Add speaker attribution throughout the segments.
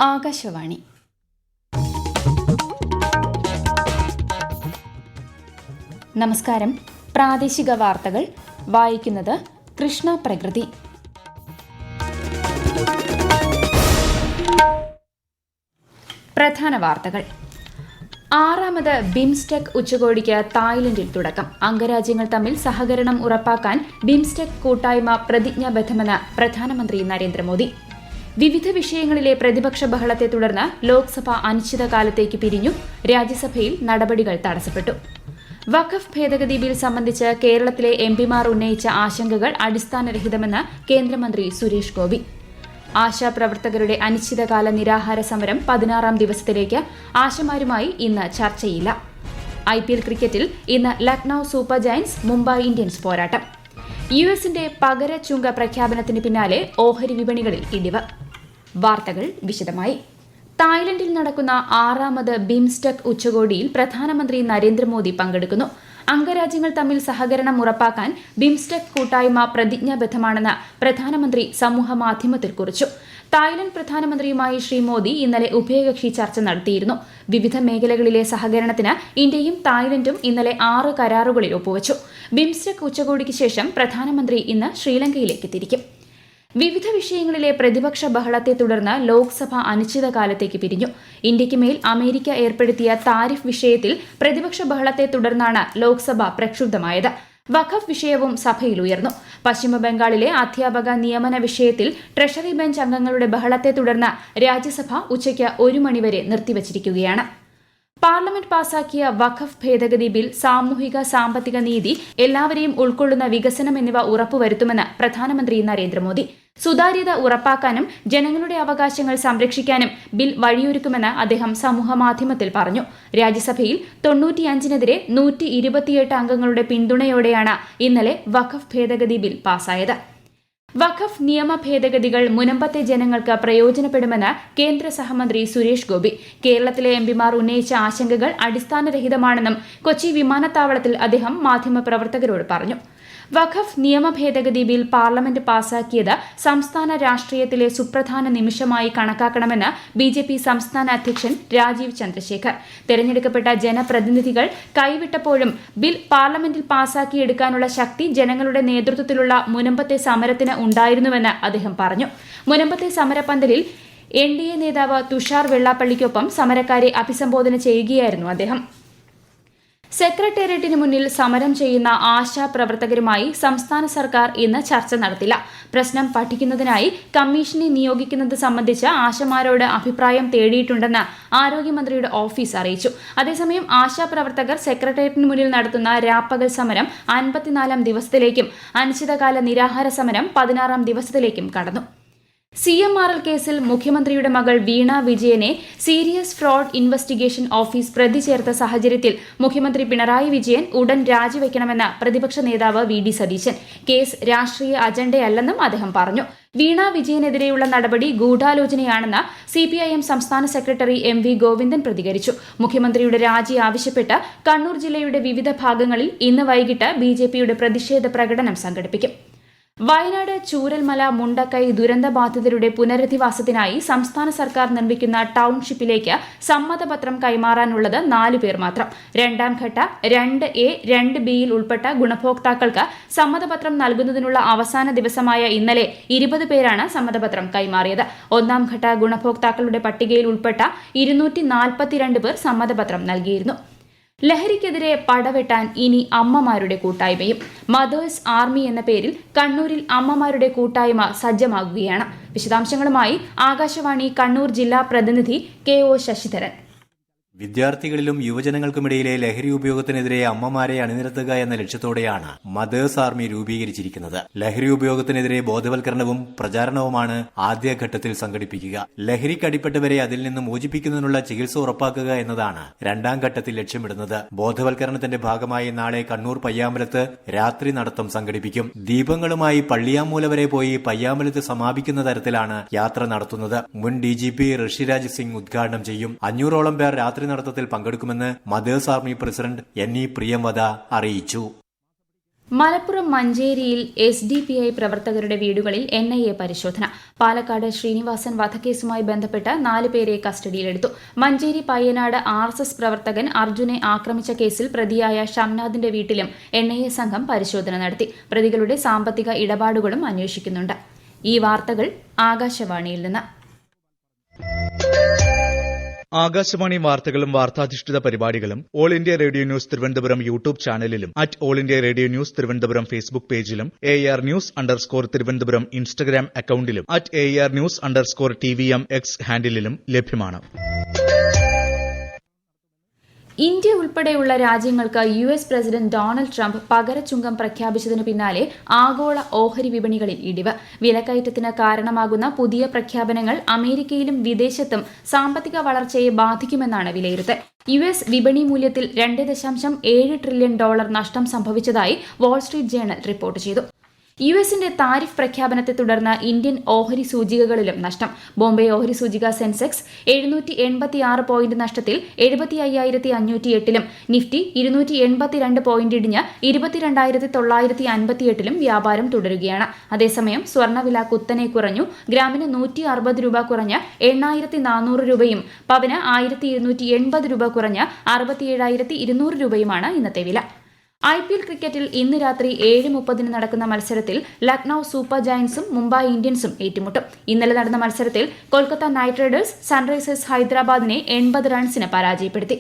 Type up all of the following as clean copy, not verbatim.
Speaker 1: ആകാശവാണി. നമസ്കാരം. പ്രാദേശിക വാർത്തകൾ വായിക്കുന്നത് കൃഷ്ണ പ്രകൃതി. പ്രധാന വാർത്തകൾ. 6ാമത് ബിംസ്റ്റെക് ഉച്ചകോടിക്ക് തായ്ലൻഡിൽ തുടക്കം. അംഗരാജ്യങ്ങൾ തമ്മിൽ സഹകരണം ഉറപ്പാക്കാൻ ബിംസ്റ്റെക് കൂട്ടായ്മ പ്രതിജ്ഞാബദ്ധമെന്ന് പ്രധാനമന്ത്രി നരേന്ദ്രമോദി. വിവിധ വിഷയങ്ങളിലെ പ്രതിപക്ഷ ബഹളത്തെ തുടർന്ന് ലോക്സഭ അനിശ്ചിതകാലത്തേക്ക് പിരിഞ്ഞു. രാജ്യസഭയിൽ നടപടികൾ തടസ്സപ്പെട്ടു. വഖഫ് ഭേദഗതി ബിൽ സംബന്ധിച്ച് കേരളത്തിലെ എംപിമാർ ഉന്നയിച്ച ആശങ്കകൾ അടിസ്ഥാനരഹിതമെന്ന് കേന്ദ്രമന്ത്രി സുരേഷ് ഗോപി. ആശാപ്രവർത്തകരുടെ അനിശ്ചിതകാല നിരാഹാര സമരം 16ാം ദിവസത്തിലേക്ക്. ആശമാരുമായി ഇന്ന് ചർച്ചയില്ല. IPL ക്രിക്കറ്റിൽ ഇന്ന് Lucknow super Giants Mumbai Indians പോരാട്ടം. യുഎസിന്റെ പകര ചുങ്ക പ്രഖ്യാപനത്തിന് പിന്നാലെ ഓഹരി വിപണികളിൽ ഇടിവ്. വാർത്തകൾ വിശദമായി. തായ്ലൻഡിൽ നടക്കുന്ന 6ാമത് ബിംസ്റ്റെക് ഉച്ചകോടിയിൽ പ്രധാനമന്ത്രി നരേന്ദ്രമോദി പങ്കെടുക്കുന്നു. അംഗരാജ്യങ്ങൾ തമ്മിൽ സഹകരണം ഉറപ്പാക്കാൻ ബിംസ്റ്റെക് കൂട്ടായ്മ പ്രതിജ്ഞാബദ്ധമാണെന്ന് പ്രധാനമന്ത്രി സമൂഹമാധ്യമത്തിൽ കുറിച്ചു. തായ്ലൻഡ് പ്രധാനമന്ത്രിയുമായി ശ്രീ മോദി ഇന്നലെ ഉഭയകക്ഷി ചർച്ച നടത്തിയിരുന്നു. വിവിധ മേഖലകളിലെ സഹകരണത്തിന് ഇന്ത്യയും തായ്ലൻഡും ഇന്നലെ 6 കരാറുകളിൽ ഒപ്പുവച്ചു. ബിംസ്റ്റെക് ഉച്ചകോടിക്ക് ശേഷം പ്രധാനമന്ത്രി ഇന്ന് ശ്രീലങ്കയിലേക്ക് തിരിക്കും. വിവിധ വിഷയങ്ങളിലെ പ്രതിപക്ഷ ബഹളത്തെ തുടർന്ന് ലോക്സഭ അനിശ്ചിതകാലത്തേക്ക് പിരിഞ്ഞു. ഇന്ത്യയ്ക്ക് മേൽ അമേരിക്ക ഏർപ്പെടുത്തിയ താരിഫ് വിഷയത്തിൽ പ്രതിപക്ഷ ബഹളത്തെ തുടർന്നാണ് ലോക്സഭ പ്രക്ഷുബ്ധമായത്. വഖഫ് വിഷയവും സഭയിൽ ഉയർന്നു. പശ്ചിമബംഗാളിലെ അധ്യാപക നിയമന വിഷയത്തിൽ ട്രഷറി ബെഞ്ച് അംഗങ്ങളുടെ ബഹളത്തെ തുടർന്ന് രാജ്യസഭ ഉച്ചയ്ക്ക് 1 മണിവരെ നിർത്തിവച്ചിരിക്കുകയാണ്. പാർലമെന്റ് പാസാക്കിയ വഖഫ് ഭേദഗതി ബിൽ സാമൂഹിക സാമ്പത്തിക നീതി, എല്ലാവരെയും ഉൾക്കൊള്ളുന്ന വികസനം എന്നിവ ഉറപ്പുവരുത്തുമെന്ന് പ്രധാനമന്ത്രി നരേന്ദ്രമോദി. സുതാര്യത ഉറപ്പാക്കാനും ജനങ്ങളുടെ അവകാശങ്ങൾ സംരക്ഷിക്കാനും ബിൽ വഴിയൊരുക്കുമെന്ന് അദ്ദേഹം സമൂഹമാധ്യമത്തിൽ പറഞ്ഞു. രാജ്യസഭയിൽ 95-നെതിരെ 128 അംഗങ്ങളുടെ പിന്തുണയോടെയാണ് ഇന്നലെ വഖഫ് ഭേദഗതി ബിൽ പാസായത്. വഖഫ് നിയമ ഭേദഗതികൾ മുനമ്പത്തെ ജനങ്ങൾക്ക് പ്രയോജനപ്പെടുമെന്ന് കേന്ദ്ര സഹമന്ത്രി സുരേഷ് ഗോപി. കേരളത്തിലെ എംപിമാർ ഉന്നയിച്ച ആശങ്കകൾ അടിസ്ഥാനരഹിതമാണെന്നും കൊച്ചി വിമാനത്താവളത്തിൽ അദ്ദേഹം മാധ്യമപ്രവർത്തകരോട് പറഞ്ഞു. വഖഫ് നിയമ ഭേദഗതി ബിൽ പാർലമെന്റ് പാസാക്കിയത് സംസ്ഥാന രാഷ്ട്രീയത്തിലെ സുപ്രധാന നിമിഷമായി കണക്കാക്കണമെന്ന് BJP സംസ്ഥാന അധ്യക്ഷൻ രാജീവ് ചന്ദ്രശേഖർ. തെരഞ്ഞെടുക്കപ്പെട്ട ജനപ്രതിനിധികൾ കൈവിട്ടപ്പോഴും ബിൽ പാർലമെന്റിൽ പാസാക്കിയെടുക്കാനുള്ള ശക്തി ജനങ്ങളുടെ നേതൃത്വത്തിലുള്ള മുനമ്പത്തെ സമരത്തിന് ഉണ്ടായിരുന്നുവെന്ന് അദ്ദേഹം പറഞ്ഞു. മുനമ്പത്തെ സമരപന്തലിൽ NDA നേതാവ് തുഷാർ വെള്ളാപ്പള്ളിക്കൊപ്പം സമരക്കാരെ അഭിസംബോധന ചെയ്യുകയായിരുന്നു അദ്ദേഹം. സെക്രട്ടേറിയറ്റിന് മുന്നിൽ സമരം ചെയ്യുന്ന ആശാ പ്രവർത്തകരുമായി സംസ്ഥാന സർക്കാർ ഇന്ന് ചർച്ച നടത്തില്ല. പ്രശ്നം പഠിക്കുന്നതിനായി കമ്മീഷനെ നിയോഗിക്കുന്നത് സംബന്ധിച്ച് ആശമാരോട് അഭിപ്രായം തേടിയിട്ടുണ്ടെന്ന് ആരോഗ്യമന്ത്രിയുടെ ഓഫീസ് അറിയിച്ചു. അതേസമയം ആശാ പ്രവർത്തകർ സെക്രട്ടേറിയറ്റിന് മുന്നിൽ നടത്തുന്ന രാപ്പകൽ സമരം 54ാം ദിവസത്തിലേക്കും അനിശ്ചിതകാല നിരാഹാര സമരം 16ാം ദിവസത്തിലേക്കും കടന്നു. CMRL കേസിൽ മുഖ്യമന്ത്രിയുടെ മകൾ വീണ വിജയനെ സീരിയസ് ഫ്രോഡ് ഇൻവെസ്റ്റിഗേഷൻ ഓഫീസ് പ്രതി ചേർത്ത സാഹചര്യത്തിൽ മുഖ്യമന്ത്രി പിണറായി വിജയൻ ഉടൻ രാജിവെക്കണമെന്ന് പ്രതിപക്ഷ നേതാവ് VD സതീശൻ. കേസ് രാഷ്ട്രീയ അജണ്ടയല്ലെന്നും അദ്ദേഹം പറഞ്ഞു. വീണ വിജയനെതിരെയുള്ള നടപടി ഗൂഢാലോചനയാണെന്ന് CPIM സംസ്ഥാന സെക്രട്ടറി MV ഗോവിന്ദൻ പ്രതികരിച്ചു. മുഖ്യമന്ത്രിയുടെ രാജി ആവശ്യപ്പെട്ട് കണ്ണൂർ ജില്ലയുടെ വിവിധ ഭാഗങ്ങളിൽ ഇന്ന് വൈകിട്ട് BJPയുടെ പ്രതിഷേധ പ്രകടനം സംഘടിപ്പിക്കും. വയനാട് ചൂരൽമല മുണ്ടക്കൈ ദുരന്തബാധിതരുടെ പുനരധിവാസത്തിനായി സംസ്ഥാന സർക്കാർ നിർമ്മിക്കുന്ന ടൌൺഷിപ്പിലേക്ക് സമ്മതപത്രം കൈമാറാനുള്ളത് 4 പേർ മാത്രം. 2ാം ഘട്ട 2A 2Bയിൽ ഉൾപ്പെട്ട ഗുണഭോക്താക്കൾക്ക് സമ്മതപത്രം നൽകുന്നതിനുള്ള അവസാന ദിവസമായ ഇന്നലെ 20 പേരാണ് സമ്മതപത്രം കൈമാറിയത്. 1ാം ഘട്ട ഗുണഭോക്താക്കളുടെ പട്ടികയിൽ ഉൾപ്പെട്ട 242 പേർ സമ്മതപത്രം നൽകിയിരുന്നു. ലഹരിക്കെതിരെ പടവെട്ടാൻ ഇനി അമ്മമാരുടെ കൂട്ടായ്മയും. മദേഴ്സ് ആർമി എന്ന പേരിൽ കണ്ണൂരിൽ അമ്മമാരുടെ കൂട്ടായ്മ സജ്ജമാകുകയാണ്. വിശദാംശങ്ങളുമായി ആകാശവാണി കണ്ണൂർ ജില്ലാ പ്രതിനിധി KO ശശിധരൻ.
Speaker 2: വിദ്യാർത്ഥികളിലും യുവജനങ്ങൾക്കുമിടയിലെ ലഹരി ഉപയോഗത്തിനെതിരെ അമ്മമാരെ അണിനിരത്തുക എന്ന ലക്ഷ്യത്തോടെയാണ് മദേഴ്സ് ആർമി രൂപീകരിച്ചിരിക്കുന്നത്. ലഹരി ഉപയോഗത്തിനെതിരെ ബോധവൽക്കരണവും പ്രചാരണവുമാണ് ആദ്യഘട്ടത്തിൽ സംഘടിപ്പിക്കുക. ലഹരിക്കടിപ്പെട്ടവരെ അതിൽ നിന്ന് മോചിപ്പിക്കുന്നതിനുള്ള ചികിത്സ ഉറപ്പാക്കുക എന്നതാണ് 2ാം ഘട്ടത്തിൽ ലക്ഷ്യമിടുന്നത്. ബോധവൽക്കരണത്തിന്റെ ഭാഗമായി നാളെ കണ്ണൂർ പയ്യാമ്പലത്ത് രാത്രി നടത്തം സംഘടിപ്പിക്കും. ദീപങ്ങളുമായി പള്ളിയാമൂല വരെ പോയി പയ്യാമ്പലത്ത് സമാപിക്കുന്ന തരത്തിലാണ് യാത്ര നടത്തുന്നത്. മുൻ DGP ഋഷിരാജ് സിംഗ് ഉദ്ഘാടനം ചെയ്യും. 500ഓളം പേർ രാത്രി നടത്തത്തിൽ പങ്കെടുക്കുമെന്ന് mothers army president NE Priyamvada അറിയിച്ചു.
Speaker 1: മലപ്പുറം മഞ്ചേരിയിൽ SDPI പ്രവർത്തകരുടെ വീടുകളിൽ NIA പരിശോധന. പാലക്കാട് ശ്രീനിവാസൻ വധക്കേസുമായി ബന്ധപ്പെട്ട് 4 പേരെ കസ്റ്റഡിയിലെടുത്തു. മഞ്ചേരി പയ്യനാട് RSS പ്രവർത്തകൻ അർജുനെ ആക്രമിച്ച കേസിൽ പ്രതിയായ ഷംനാദിന്റെ വീട്ടിലും NIA സംഘം പരിശോധന നടത്തി. പ്രതികളുടെ സാമ്പത്തിക ഇടപാടുകളും അന്വേഷിക്കുന്നുണ്ട്. ഈ വാർത്തകൾ ആകാശവാണിയിൽ നിന്ന്.
Speaker 3: ആകാശവാണി വാർത്തകളും വാർത്താധിഷ്ഠിത പരിപാടികളും all India radio news Thiruvananthapuram YouTube ചാനലിലും @all India radio news Thiruvananthapuram Facebook പേജിലും AR News_ തിരുവനന്തപുരം ഇൻസ്റ്റഗ്രാം അക്കൌണ്ടിലും @AR News_TVM X ഹാൻഡിലും ലഭ്യമാണ്.
Speaker 1: ഇന്ത്യ ഉൾപ്പെടെയുള്ള രാജ്യങ്ങൾക്ക് US പ്രസിഡന്റ് ഡൊണാൾഡ് ട്രംപ് പകരച്ചുങ്കം പ്രഖ്യാപിച്ചതിനു പിന്നാലെ ആഗോള ഓഹരി വിപണികളിൽ ഇടിവ്. വിലക്കയറ്റത്തിന് കാരണമാകുന്ന പുതിയ പ്രഖ്യാപനങ്ങൾ അമേരിക്കയിലും വിദേശത്തും സാമ്പത്തിക വളർച്ചയെ ബാധിക്കുമെന്നാണ് വിലയിരുത്തൽ. US വിപണി മൂല്യത്തിൽ $2.7 ട്രില്യൺ നഷ്ടം സംഭവിച്ചതായി വാൾസ്ട്രീറ്റ് ജേണൽ റിപ്പോർട്ട് ചെയ്തു. യുഎസിന്റെ താരിഫ് പ്രഖ്യാപനത്തെ തുടർന്ന് ഇന്ത്യൻ ഓഹരി സൂചികകളിലും നഷ്ടം. ബോംബെ ഓഹരി സൂചിക സെൻസെക്സ് 786 പോയിന്റ് നഷ്ടത്തിൽ 75,508-ലും, നിഫ്റ്റി 282 പോയിന്റ് ഇടിഞ്ഞ് 22,958-ലും വ്യാപാരം തുടരുകയാണ്. അതേസമയം സ്വർണ്ണവില കുത്തനെ കുറഞ്ഞു. ഗ്രാമിന് 160 രൂപ കുറഞ്ഞ് 8,400 രൂപയും പവന് 1,280 രൂപ കുറഞ്ഞ് 67,200 രൂപയുമാണ് ഇന്നത്തെ വില. IPL ക്രിക്കറ്റിൽ ഇന്ന് രാത്രി 7:30 നടക്കുന്ന മത്സരത്തിൽ ലക്നൌ സൂപ്പർ ജയന്റ്സും മുംബൈ ഇന്ത്യൻസും ഏറ്റുമുട്ടും. ഇന്നലെ നടന്ന മത്സരത്തിൽ കൊൽക്കത്ത നൈറ്റ് റൈഡേഴ്സ് സൺറൈസേഴ്സ് ഹൈദരാബാദിനെ 80 റൺസിന് പരാജയപ്പെടുത്തി.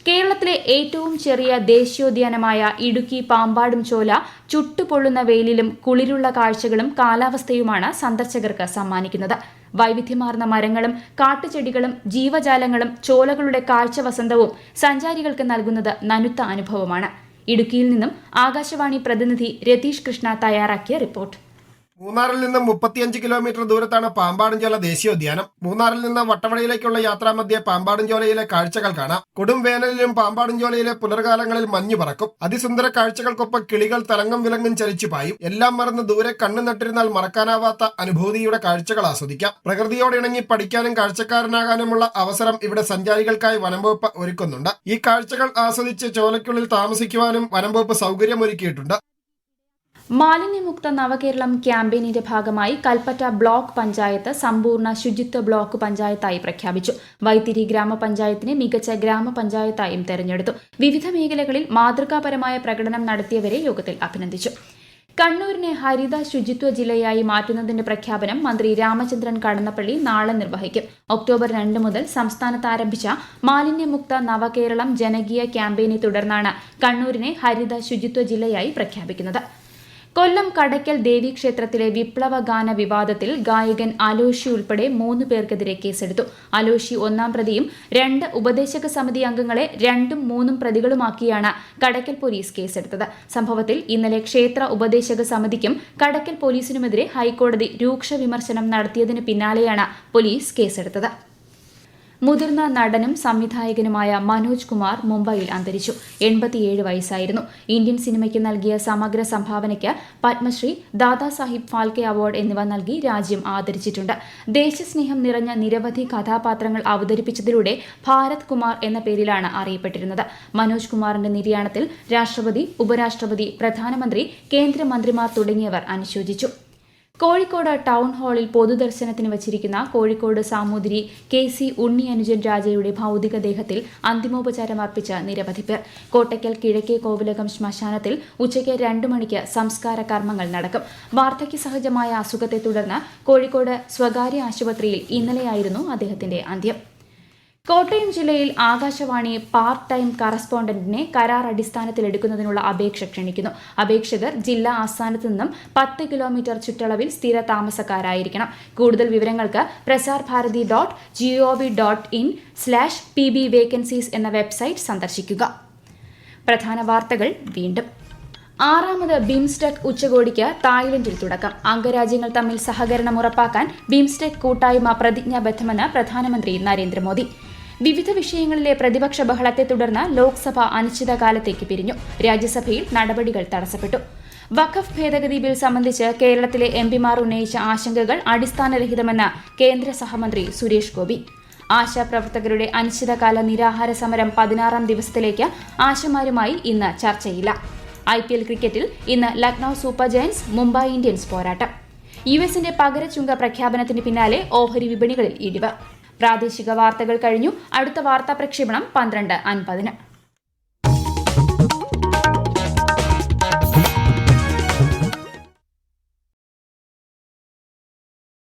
Speaker 1: കേരളത്തിലെ ഏറ്റവും ചെറിയ ദേശീയോദ്യാനമായ ഇടുക്കി പാമ്പാടും ചോല ചുട്ടുപൊള്ളുന്ന വെയിലിലും കുളിരുള്ള കാഴ്ചകളും കാലാവസ്ഥയുമാണ് സന്ദർശകർക്ക് സമ്മാനിക്കുന്നത്. വൈവിധ്യമാർന്ന മരങ്ങളും കാട്ടുചെടികളും ജീവജാലങ്ങളും ചോലകളുടെ കാഴ്ച വസന്തവും സഞ്ചാരികൾക്ക് നൽകുന്നത് നനുത്ത അനുഭവമാണ്. ഇടുക്കിയിൽ നിന്നും ആകാശവാണി പ്രതിനിധി രതീഷ് കൃഷ്ണ തയ്യാറാക്കിയ റിപ്പോർട്ട്.
Speaker 4: മൂന്നാറിൽ നിന്ന് 35 കിലോമീറ്റർ ദൂരത്താണ് പാമ്പാടുംചോല ദേശീയോദ്യാനം. മൂന്നാറിൽ നിന്ന് വട്ടവടയിലേക്കുള്ള യാത്രാമധ്യേ പാമ്പാടുംചോലയിലെ കാഴ്ചകൾ കാണാം. കൊടും വേനലിലും പാമ്പാടുംചോലയിലെ പുലർകാലങ്ങളിൽ മഞ്ഞു പറക്കും. അതിസുന്ദര കാഴ്ചകൾക്കൊപ്പം കിളികൾ തലങ്ങും വിലങ്ങും ചലിച്ചു പായും. എല്ലാം മറന്ന് ദൂരെ കണ്ണു നട്ടിരുന്നാൽ മറക്കാനാവാത്ത അനുഭൂതിയുടെ കാഴ്ചകൾ ആസ്വദിക്കാം. പ്രകൃതിയോട് ഇണങ്ങി പഠിക്കാനും കാഴ്ചക്കാരനാകാനുമുള്ള അവസരം ഇവിടെ സഞ്ചാരികൾക്കായി വനംവകുപ്പ് ഒരുക്കുന്നുണ്ട്. ഈ കാഴ്ചകൾ ആസ്വദിച്ച് ചോലയ്ക്കുള്ളിൽ താമസിക്കുവാനും വനംവകുപ്പ് സൗകര്യമൊരുക്കിയിട്ടുണ്ട്.
Speaker 1: മാലിന്യമുക്ത നവകേരളം ക്യാമ്പയിനിന്റെ ഭാഗമായി കൽപ്പറ്റ ബ്ലോക്ക് പഞ്ചായത്ത് സമ്പൂർണ്ണ ശുചിത്വ ബ്ലോക്ക് പഞ്ചായത്തായി പ്രഖ്യാപിച്ചു. വൈത്തിരി ഗ്രാമപഞ്ചായത്തിനെ മികച്ച ഗ്രാമപഞ്ചായത്തായും തെരഞ്ഞെടുത്തു. വിവിധ മേഖലകളിൽ മാതൃകാപരമായ പ്രകടനം നടത്തിയവരെ യോഗത്തിൽ അഭിനന്ദിച്ചു. കണ്ണൂരിനെ ഹരിത ശുചിത്വ ജില്ലയായി മാറ്റുന്നതിന്റെ പ്രഖ്യാപനം മന്ത്രി രാമചന്ദ്രൻ കടന്നപ്പള്ളി നാളെ നിർവഹിക്കും. ഒക്ടോബർ 2 മുതൽ സംസ്ഥാനത്ത് ആരംഭിച്ച മാലിന്യമുക്ത നവകേരളം ജനകീയ ക്യാമ്പയിനെ തുടർന്നാണ് കണ്ണൂരിനെ ഹരിത ശുചിത്വ ജില്ലയായി പ്രഖ്യാപിക്കുന്നത്. കൊല്ലം കടയ്ക്കൽ ദേവീക്ഷേത്രത്തിലെ വിപ്ലവ ഗാന വിവാദത്തിൽ ഗായകൻ അലോഷി ഉൾപ്പെടെ 3 പേർക്കെതിരെ കേസെടുത്തു. അലോഷി 1-ാം പ്രതിയും 2 ഉപദേശക സമിതി അംഗങ്ങളെ 2ഉം 3ഉം പ്രതികളുമാക്കിയാണ് കടയ്ക്കൽ പോലീസ് കേസെടുത്തത്. സംഭവത്തിൽ ഇന്നലെ ക്ഷേത്ര ഉപദേശക സമിതിക്കും കടയ്ക്കൽ പോലീസിനുമെതിരെ ഹൈക്കോടതി രൂക്ഷ വിമർശനം നടത്തിയതിന് പിന്നാലെയാണ് പോലീസ് കേസെടുത്തത്. മുതിർന്ന നടനും സംവിധായകനുമായ മനോജ് കുമാർ മുംബൈയിൽ അന്തരിച്ചു. 87 വയസ്സായിരുന്നു. ഇന്ത്യൻ സിനിമയ്ക്ക് നൽകിയ സമഗ്ര സംഭാവനയ്ക്ക് പത്മശ്രീ, ദാദാസാഹിബ് ഫാൽക്കെ അവാർഡ് എന്നിവ നൽകി രാജ്യം ആദരിച്ചിട്ടുണ്ട്. ദേശസ്നേഹം നിറഞ്ഞ നിരവധി കഥാപാത്രങ്ങൾ അവതരിപ്പിച്ചതിലൂടെ ഭാരത് കുമാർ എന്ന പേരിലാണ് അറിയപ്പെട്ടിരുന്നത്. മനോജ് കുമാറിന്റെ നിര്യാണത്തിൽ രാഷ്ട്രപതി, ഉപരാഷ്ട്രപതി, പ്രധാനമന്ത്രി, കേന്ദ്രമന്ത്രിമാർ തുടങ്ങിയവർ അനുശോചിച്ചു. കോഴിക്കോട് ടൗൺ ഹാളിൽ പൊതുദർശനത്തിന് വച്ചിരിക്കുന്ന കോഴിക്കോട് സാമൂതിരി KC ഉണ്ണി അനുജൻ രാജയുടെ ഭൌതികദേഹത്തിൽ അന്തിമോപചാരം അർപ്പിച്ച നിരവധി പേർ. കോട്ടയ്ക്കൽ കിഴക്കേ കോവിലകം ശ്മശാനത്തിൽ ഉച്ചയ്ക്ക് 2 മണിക്ക് സംസ്കാര കർമ്മങ്ങൾ നടക്കും. വാർദ്ധക്യ സഹജമായ അസുഖത്തെ തുടർന്ന് കോഴിക്കോട് സ്വകാര്യ ആശുപത്രിയിൽ ഇന്നലെയായിരുന്നു അദ്ദേഹത്തിന്റെ അന്ത്യം. കോട്ടയം ജില്ലയിൽ ആകാശവാണി പാർട്ട് ടൈം കറസ്പോണ്ടന്റിനെ കരാർ അടിസ്ഥാനത്തിൽ എടുക്കുന്നതിനുള്ള അപേക്ഷ ക്ഷണിക്കുന്നു. അപേക്ഷകർ ജില്ലാ ആസ്ഥാനത്ത് നിന്നും 10 കിലോമീറ്റർ ചുറ്റളവിൽ സ്ഥിര താമസക്കാരായിരിക്കണം. കൂടുതൽ വിവരങ്ങൾക്ക് prasarbharati.gov.in/pb vacancies എന്ന വെബ്സൈറ്റ് സന്ദർശിക്കുക. പ്രധാന വാർത്തകൾ വീണ്ടും. 6ാമത് ബിംസ്റ്റെക് ഉച്ചകോടിക്ക് തായ്ലൻഡിൽ തുടക്കം. അംഗരാജ്യങ്ങൾ തമ്മിൽ സഹകരണം ഉറപ്പാക്കാൻ ബിംസ്റ്റെക് കൂട്ടായ്മ പ്രതിജ്ഞാബദ്ധമെന്ന് പ്രധാനമന്ത്രി നരേന്ദ്രമോദി. വിവിധ വിഷയങ്ങളിലെ പ്രതിപക്ഷ ബഹളത്തെ തുടർന്ന് ലോക്സഭ അനിശ്ചിതകാലത്തേക്ക് പിരിഞ്ഞു. രാജ്യസഭയിൽ നടപടികൾ തടസ്സപ്പെട്ടു. വഖഫ് ഭേദഗതി ബിൽ സംബന്ധിച്ച് കേരളത്തിലെ MPമാർ ഉന്നയിച്ച ആശങ്കകൾ അടിസ്ഥാനരഹിതമെന്ന് കേന്ദ്ര സഹമന്ത്രി സുരേഷ് ഗോപി. ആശാപ്രവർത്തകരുടെ അനിശ്ചിതകാല നിരാഹാര സമരം 16ാം ദിവസത്തിലേക്ക്. ആശമാരുമായി ഇന്ന് ചർച്ചയില്ല. IPL ക്രിക്കറ്റിൽ ഇന്ന് Lucknow super Giants Mumbai Indians പോരാട്ടം. യുഎസിന്റെ പകരച്ചുങ്ക പ്രഖ്യാപനത്തിന് പിന്നാലെ ഓഹരി വിപണികളിൽ ഇടിവ്. പ്രാദേശിക വാർത്തകൾ കഴിഞ്ഞു. അടുത്ത വാർത്താ പ്രക്ഷേപണം 12:50.